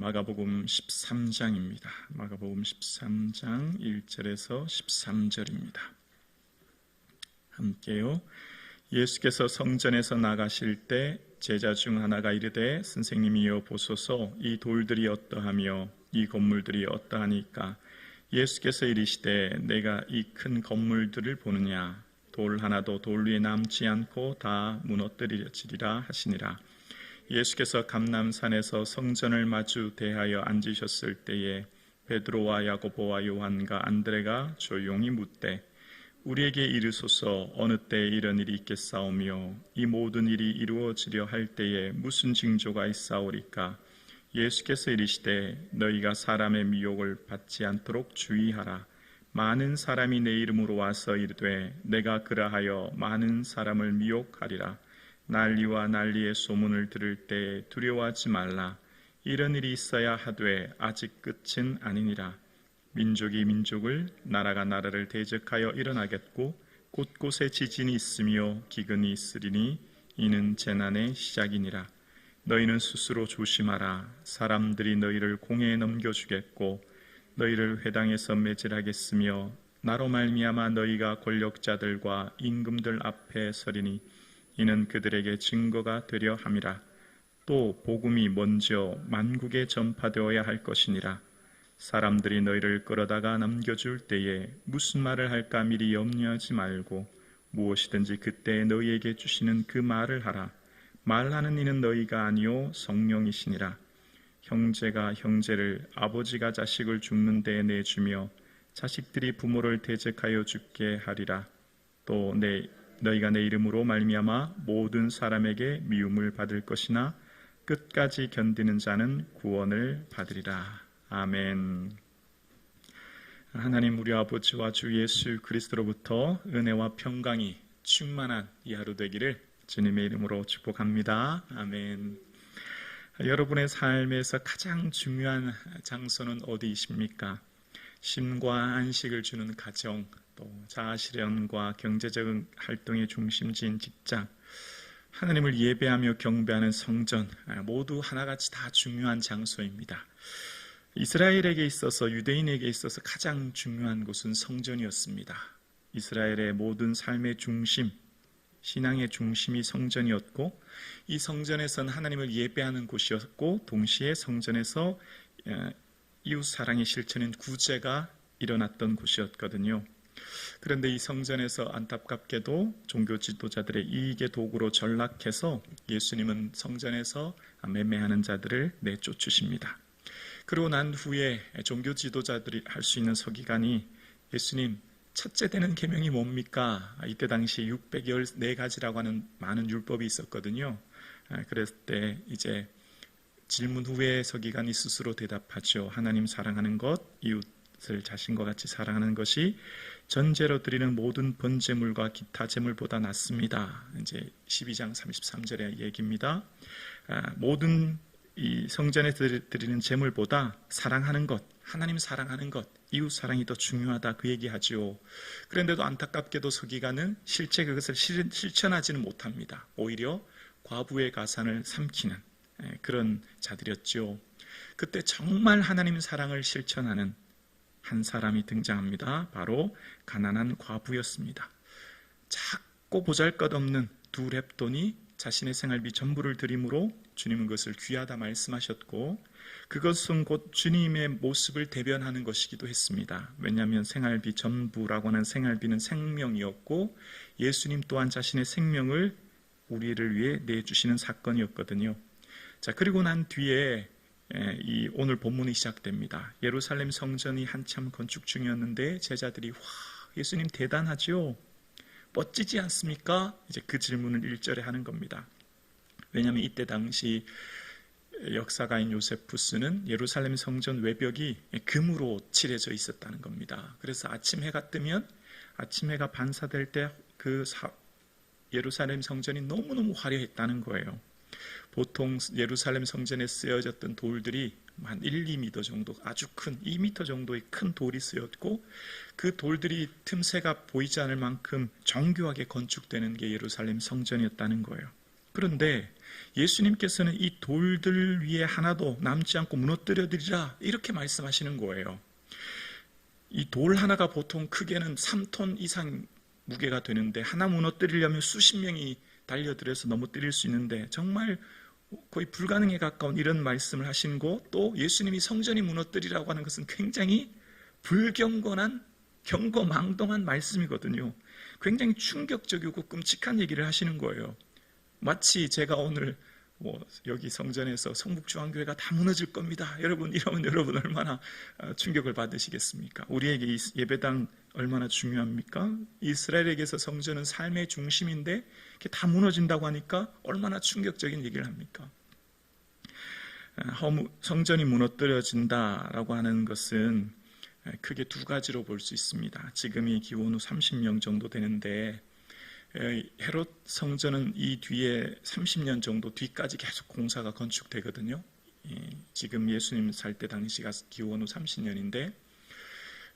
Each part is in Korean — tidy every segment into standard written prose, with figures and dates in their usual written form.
마가복음 13장입니다. 마가복음 13장 1절에서 13절입니다. 함께요. 예수께서 성전에서 나가실 때 제자 중 하나가 이르되 선생님이여 보소서 이 돌들이 어떠하며 이 건물들이 어떠하니까 예수께서 이르시되 내가 이 큰 건물들을 보느냐 돌 하나도 돌 위에 남지 않고 다 무너뜨리리라 하시니라. 예수께서 감람산에서 성전을 마주 대하여 앉으셨을 때에 베드로와 야고보와 요한과 안드레가 조용히 묻되 우리에게 이르소서 어느 때에 이런 일이 있겠사오며 이 모든 일이 이루어지려 할 때에 무슨 징조가 있사오리까? 예수께서 이르시되 너희가 사람의 미혹을 받지 않도록 주의하라. 많은 사람이 내 이름으로 와서 이르되 내가 그라하여 많은 사람을 미혹하리라. 난리와 난리의 소문을 들을 때 두려워하지 말라. 이런 일이 있어야 하되 아직 끝은 아니니라. 민족이 민족을 나라가 나라를 대적하여 일어나겠고 곳곳에 지진이 있으며 기근이 있으리니 이는 재난의 시작이니라. 너희는 스스로 조심하라. 사람들이 너희를 공회에 넘겨주겠고 너희를 회당에서 매질하겠으며 나로 말미암아 너희가 권력자들과 임금들 앞에 서리니 이는 그들에게 증거가 되려 함이라. 또 복음이 먼저 만국에 전파되어야 할 것이니라. 사람들이 너희를 끌어다가 남겨줄 때에 무슨 말을 할까 미리 염려하지 말고 무엇이든지 그때 너희에게 주시는 그 말을 하라. 말하는 이는 너희가 아니요 성령이시니라. 형제가 형제를 아버지가 자식을 죽는 데에 내주며 자식들이 부모를 대적하여 죽게 하리라. 또 너희가 내 이름으로 말미암아 모든 사람에게 미움을 받을 것이나 끝까지 견디는 자는 구원을 받으리라. 아멘. 하나님 우리 아버지와 주 예수 그리스도로부터 은혜와 평강이 충만한 이 하루 되기를 주님의 이름으로 축복합니다. 아멘. 여러분의 삶에서 가장 중요한 장소는 어디이십니까? 쉼과 안식을 주는 가정, 또 자아실현과 경제적 활동의 중심지인 직장, 하나님을 예배하며 경배하는 성전, 모두 하나같이 다 중요한 장소입니다. 이스라엘에게 있어서, 유대인에게 있어서 가장 중요한 곳은 성전이었습니다. 이스라엘의 모든 삶의 중심, 신앙의 중심이 성전이었고, 이 성전에서는 하나님을 예배하는 곳이었고, 동시에 성전에서 이웃사랑의 실천인 구제가 일어났던 곳이었거든요. 그런데 이 성전에서 안타깝게도 종교 지도자들의 이익의 도구로 전락해서 예수님은 성전에서 매매하는 자들을 내쫓으십니다. 그러고 난 후에 종교 지도자들이 할 수 있는 서기관이 예수님 첫째 되는 계명이 뭡니까? 이때 당시 614가지라고 하는 많은 율법이 있었거든요. 그랬을 때 이제 질문 후에 서기관이 스스로 대답하죠. 하나님 사랑하는 것, 이웃을 자신과 같이 사랑하는 것이 전제로 드리는 모든 번제물과 기타 제물보다 낫습니다. 이제 12장 33절의 얘기입니다. 모든 이 성전에 드리는 제물보다 사랑하는 것, 하나님 사랑하는 것, 이웃 사랑이 더 중요하다 그 얘기하죠. 그런데도 안타깝게도 서기관은 실제 그것을 실천하지는 못합니다. 오히려 과부의 가산을 삼키는 그런 자들이었죠. 그때 정말 하나님 사랑을 실천하는 한 사람이 등장합니다. 바로 가난한 과부였습니다. 작고 보잘것없는 2렙돈이 자신의 생활비 전부를 드림으로 주님은 그것을 귀하다 말씀하셨고, 그것은 곧 주님의 모습을 대변하는 것이기도 했습니다. 왜냐하면 생활비 전부라고 하는 생활비는 생명이었고, 예수님 또한 자신의 생명을 우리를 위해 내주시는 사건이었거든요. 자, 그리고 난 뒤에 이 오늘 본문이 시작됩니다. 예루살렘 성전이 한참 건축 중이었는데 제자들이 와, 예수님 대단하죠? 멋지지 않습니까? 이제 그 질문을 1절에 하는 겁니다. 왜냐하면 이때 당시 역사가인 요세푸스는 예루살렘 성전 외벽이 금으로 칠해져 있었다는 겁니다. 그래서 아침 해가 뜨면 아침 해가 반사될 때 그 예루살렘 성전이 너무너무 화려했다는 거예요. 보통 예루살렘 성전에 쓰여졌던 돌들이 한 1, 2m 정도, 아주 큰 2m 정도의 큰 돌이 쓰였고, 그 돌들이 틈새가 보이지 않을 만큼 정교하게 건축되는 게 예루살렘 성전이었다는 거예요. 그런데 예수님께서는 이 돌들 위에 하나도 남지 않고 무너뜨려드리라 이렇게 말씀하시는 거예요. 이 돌 하나가 보통 크게는 3톤 이상 무게가 되는데 하나 무너뜨리려면 수십 명이 달려들어서 넘어뜨릴 수 있는데 정말 거의 불가능에 가까운 이런 말씀을 하신 거, 또 예수님이 성전이 무너뜨리라고 하는 것은 굉장히 불경건한 경거망동한 말씀이거든요. 굉장히 충격적이고 끔찍한 얘기를 하시는 거예요. 마치 제가 오늘 여기 성전에서 성북중앙교회가 다 무너질 겁니다, 여러분 이러면 여러분 얼마나 충격을 받으시겠습니까? 우리에게 이 예배당 얼마나 중요합니까? 이스라엘에게서 성전은 삶의 중심인데 이렇게 다 무너진다고 하니까 얼마나 충격적인 얘기를 합니까? 성전이 무너뜨려진다라고 하는 것은 크게 두 가지로 볼 수 있습니다. 지금이 기원 후 30년 정도 되는데 헤롯 성전은 이 뒤에 30년 정도 뒤까지 계속 공사가 건축되거든요. 지금 예수님 살 때 당시가 기원 후 30년인데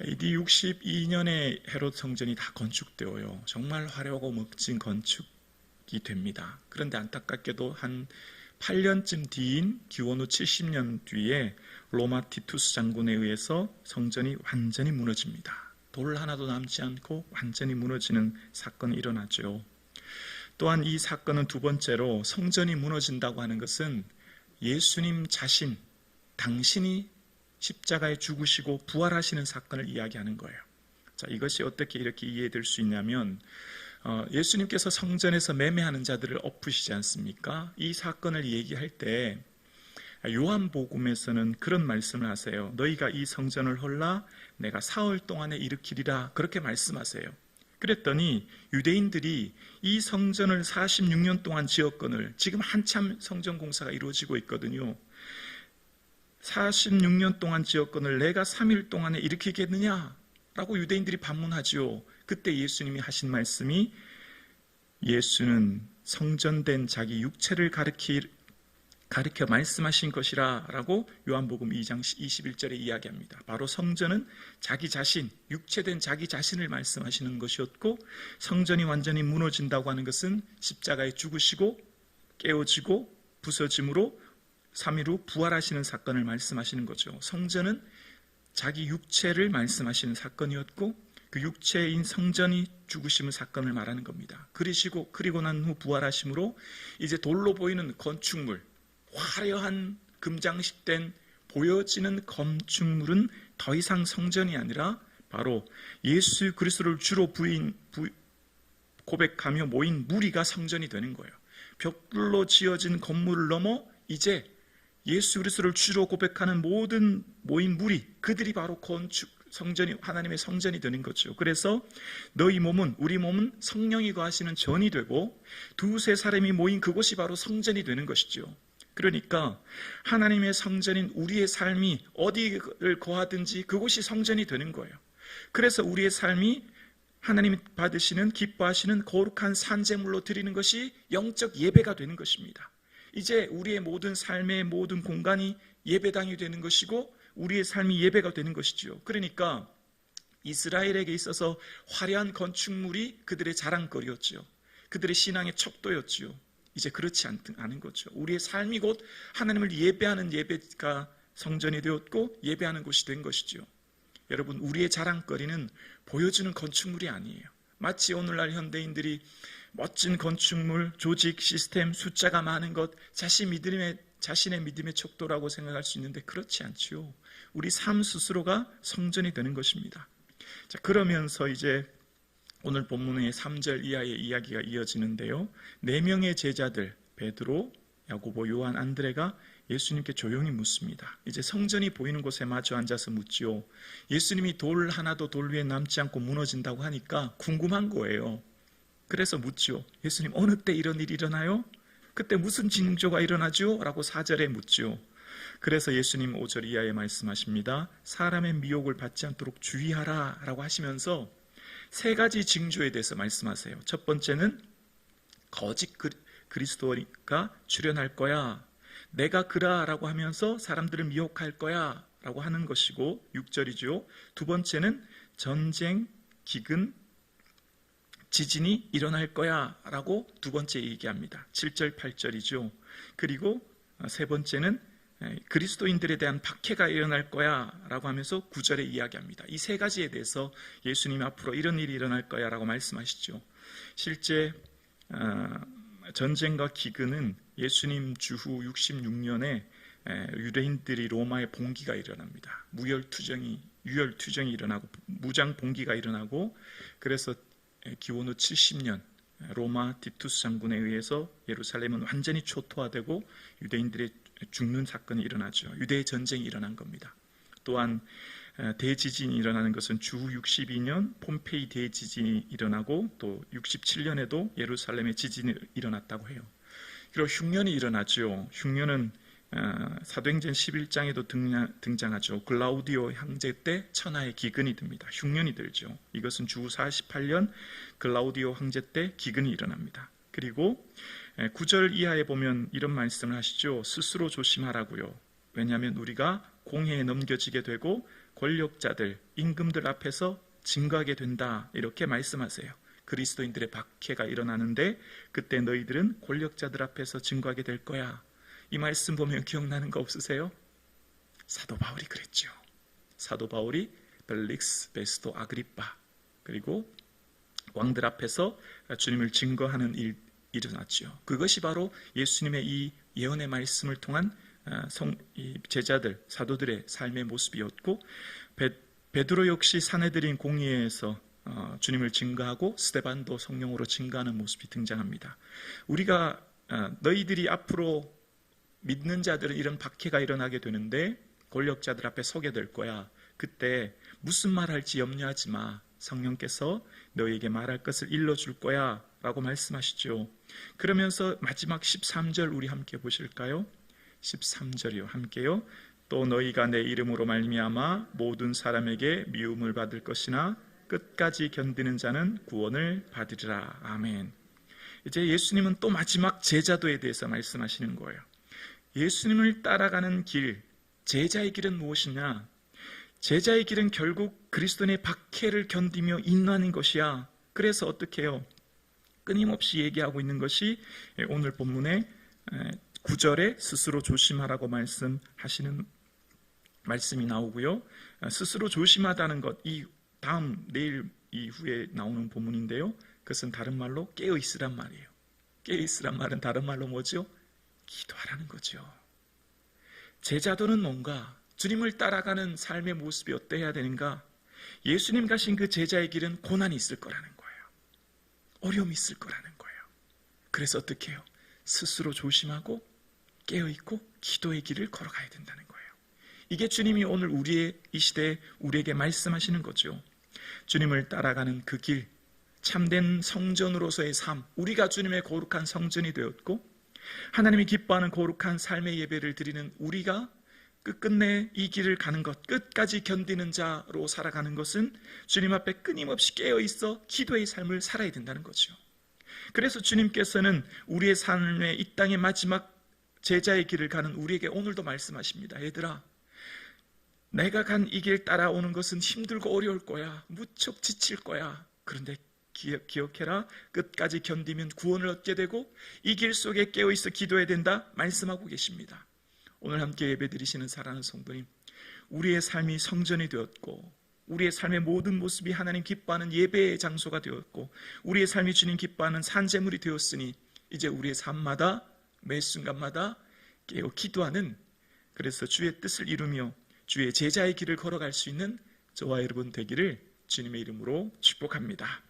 AD 62년에 헤롯 성전이 다 건축되어요. 정말 화려하고 멋진 건축이 됩니다. 그런데 안타깝게도 한 8년쯤 뒤인 기원 후 70년 뒤에 로마 티투스 장군에 의해서 성전이 완전히 무너집니다. 돌 하나도 남지 않고 완전히 무너지는 사건이 일어나죠. 또한 이 사건은 두 번째로 성전이 무너진다고 하는 것은 예수님 자신, 당신이 십자가에 죽으시고 부활하시는 사건을 이야기하는 거예요. 자, 이것이 어떻게 이렇게 이해될 수 있냐면 예수님께서 성전에서 매매하는 자들을 엎으시지 않습니까? 이 사건을 얘기할 때 요한복음에서는 그런 말씀을 하세요. 너희가 이 성전을 헐라 내가 사흘 동안에 일으키리라, 그렇게 말씀하세요. 그랬더니 유대인들이 이 성전을 46년 동안 지었거늘, 지금 한참 성전 공사가 이루어지고 있거든요. 46년 동안 지었거늘 내가 3일 동안에 일으키겠느냐 라고 유대인들이 반문하죠. 그때 예수님이 하신 말씀이, 예수는 성전된 자기 육체를 가르쳐 말씀하신 것이라 라고 요한복음 2장 21절에 이야기합니다. 바로 성전은 자기 자신, 육체된 자기 자신을 말씀하시는 것이었고, 성전이 완전히 무너진다고 하는 것은 십자가에 죽으시고 깨어지고 부서짐으로 3일 후 부활하시는 사건을 말씀하시는 거죠. 성전은 자기 육체를 말씀하시는 사건이었고, 그 육체인 성전이 죽으심의 사건을 말하는 겁니다. 그리고 난 후 부활하심으로 이제 돌로 보이는 건축물, 화려한 금장식된 보여지는 건축물은 더 이상 성전이 아니라 바로 예수 그리스도를 주로 고백하며 모인 무리가 성전이 되는 거예요. 벽돌로 지어진 건물을 넘어 이제 예수 그리스도를 주로 고백하는 모든 모인 무리, 그들이 바로 성전이, 하나님의 성전이 되는 거죠. 그래서 너희 몸은, 우리 몸은 성령이 거하시는 전이 되고 두세 사람이 모인 그곳이 바로 성전이 되는 것이죠. 그러니까 하나님의 성전인 우리의 삶이 어디를 거하든지 그곳이 성전이 되는 거예요. 그래서 우리의 삶이 하나님이 받으시는, 기뻐하시는 거룩한 산제물로 드리는 것이 영적 예배가 되는 것입니다. 이제 우리의 모든 삶의 모든 공간이 예배당이 되는 것이고 우리의 삶이 예배가 되는 것이죠. 그러니까 이스라엘에게 있어서 화려한 건축물이 그들의 자랑거리였죠. 그들의 신앙의 척도였죠. 이제 그렇지 않은 거죠. 우리의 삶이 곧 하나님을 예배하는 예배가 성전이 되었고 예배하는 곳이 된 것이죠. 여러분, 우리의 자랑거리는 보여주는 건축물이 아니에요. 마치 오늘날 현대인들이 멋진 건축물, 조직, 시스템, 숫자가 많은 것, 자신의 믿음의 척도라고 생각할 수 있는데 그렇지 않지요. 우리 삶 스스로가 성전이 되는 것입니다. 자, 그러면서 이제 오늘 본문의 3절 이하의 이야기가 이어지는데요. 4명의 제자들, 베드로, 야고보, 요한, 안드레가 예수님께 조용히 묻습니다. 이제 성전이 보이는 곳에 마주 앉아서 묻지요. 예수님이 돌 하나도 돌 위에 남지 않고 무너진다고 하니까 궁금한 거예요. 그래서 묻지요. 예수님, 어느 때 이런 일이 일어나요? 그때 무슨 징조가 일어나죠? 라고 4절에 묻지요. 그래서 예수님 5절 이하에 말씀하십니다. 사람의 미혹을 받지 않도록 주의하라 라고 하시면서 3가지 징조에 대해서 말씀하세요. 첫 번째는 거짓 그리스도가 출현할 거야, 내가 그라 라고 하면서 사람들을 미혹할 거야 라고 하는 것이고 6절이죠. 두 번째는 전쟁, 기근, 지진이 일어날 거야 라고 두 번째 얘기합니다. 7절, 8절이죠. 그리고 세 번째는 그리스도인들에 대한 박해가 일어날 거야 라고 하면서 9절에 이야기합니다. 이 세 가지에 대해서 예수님 앞으로 이런 일이 일어날 거야 라고 말씀하시죠. 실제 전쟁과 기근은 예수님 주후 66년에 유대인들이 로마의 봉기가 일어납니다. 유혈투쟁이 일어나고 무장 봉기가 일어나고, 그래서 기원 후 70년 로마 티투스 장군에 의해서 예루살렘은 완전히 초토화되고 유대인들의 죽는 사건이 일어나죠. 유대 전쟁이 일어난 겁니다. 또한 대지진이 일어나는 것은 주후 62년 폼페이 대지진이 일어나고, 또 67년에도 예루살렘에 지진이 일어났다고 해요. 그리고 흉년이 일어나죠. 흉년은 사도행전 11장에도 등장하죠. 글라우디오 황제 때 천하의 기근이 듭니다. 흉년이 들죠. 이것은 주후 48년 글라우디오 황제 때 기근이 일어납니다. 그리고 9절 이하에 보면 이런 말씀을 하시죠. 스스로 조심하라고요. 왜냐하면 우리가 공회에 넘겨지게 되고 권력자들, 임금들 앞에서 증거하게 된다, 이렇게 말씀하세요. 그리스도인들의 박해가 일어나는데 그때 너희들은 권력자들 앞에서 증거하게 될 거야. 이 말씀 보면 기억나는 거 없으세요? 사도 바울이 그랬죠. 사도 바울이 벨릭스, 베스도, 아그리빠, 그리고 왕들 앞에서 주님을 증거하는 일이 일어났죠. 그것이 바로 예수님의 이 예언의 말씀을 통한 제자들, 사도들의 삶의 모습이었고, 베드로 역시 사내들인 공의회에서 주님을 증거하고 스데반도 성령으로 증거하는 모습이 등장합니다. 우리가 너희들이 앞으로 믿는 자들은 이런 박해가 일어나게 되는데 권력자들 앞에 서게 될 거야. 그때 무슨 말 할지 염려하지 마. 성령께서 너희에게 말할 것을 일러줄 거야 라고 말씀하시죠. 그러면서 마지막 13절 우리 함께 보실까요? 13절이요. 함께요. 또 너희가 내 이름으로 말미암아 모든 사람에게 미움을 받을 것이나 끝까지 견디는 자는 구원을 받으리라. 아멘. 이제 예수님은 또 마지막 제자도에 대해서 말씀하시는 거예요. 예수님을 따라가는 길, 제자의 길은 무엇이냐? 제자의 길은 결국 그리스도의 박해를 견디며 인내하는 것이야. 그래서 어떻게 해요? 끊임없이 얘기하고 있는 것이 오늘 본문의 9절에 스스로 조심하라고 말씀하시는 말씀이 나오고요. 스스로 조심하다는 것, 이 다음 내일 이후에 나오는 본문인데요. 그것은 다른 말로 깨어 있으란 말이에요. 깨어 있으란 말은 다른 말로 뭐죠? 기도하라는 거죠. 제자도는 뭔가? 주님을 따라가는 삶의 모습이 어때야 되는가? 예수님 가신 그 제자의 길은 고난이 있을 거라는 거예요. 어려움이 있을 거라는 거예요. 그래서 어떻게 해요? 스스로 조심하고 깨어있고 기도의 길을 걸어가야 된다는 거예요. 이게 주님이 오늘 이 시대에 우리에게 말씀하시는 거죠. 주님을 따라가는 그 길, 참된 성전으로서의 삶, 우리가 주님의 거룩한 성전이 되었고 하나님이 기뻐하는 거룩한 삶의 예배를 드리는 우리가 끝끝내 이 길을 가는 것, 끝까지 견디는 자로 살아가는 것은 주님 앞에 끊임없이 깨어있어 기도의 삶을 살아야 된다는 거죠. 그래서 주님께서는 우리의 삶의 이 땅의 마지막 제자의 길을 가는 우리에게 오늘도 말씀하십니다. 얘들아, 내가 간 이 길 따라오는 것은 힘들고 어려울 거야. 무척 지칠 거야. 그런데 기억해라. 끝까지 견디면 구원을 얻게 되고 이 길 속에 깨어있어 기도해야 된다 말씀하고 계십니다. 오늘 함께 예배드리시는 사랑하는 성도님, 우리의 삶이 성전이 되었고 우리의 삶의 모든 모습이 하나님 기뻐하는 예배의 장소가 되었고 우리의 삶이 주님 기뻐하는 산제물이 되었으니 이제 우리의 삶마다 매 순간마다 깨어 기도하는, 그래서 주의 뜻을 이루며 주의 제자의 길을 걸어갈 수 있는 저와 여러분 되기를 주님의 이름으로 축복합니다.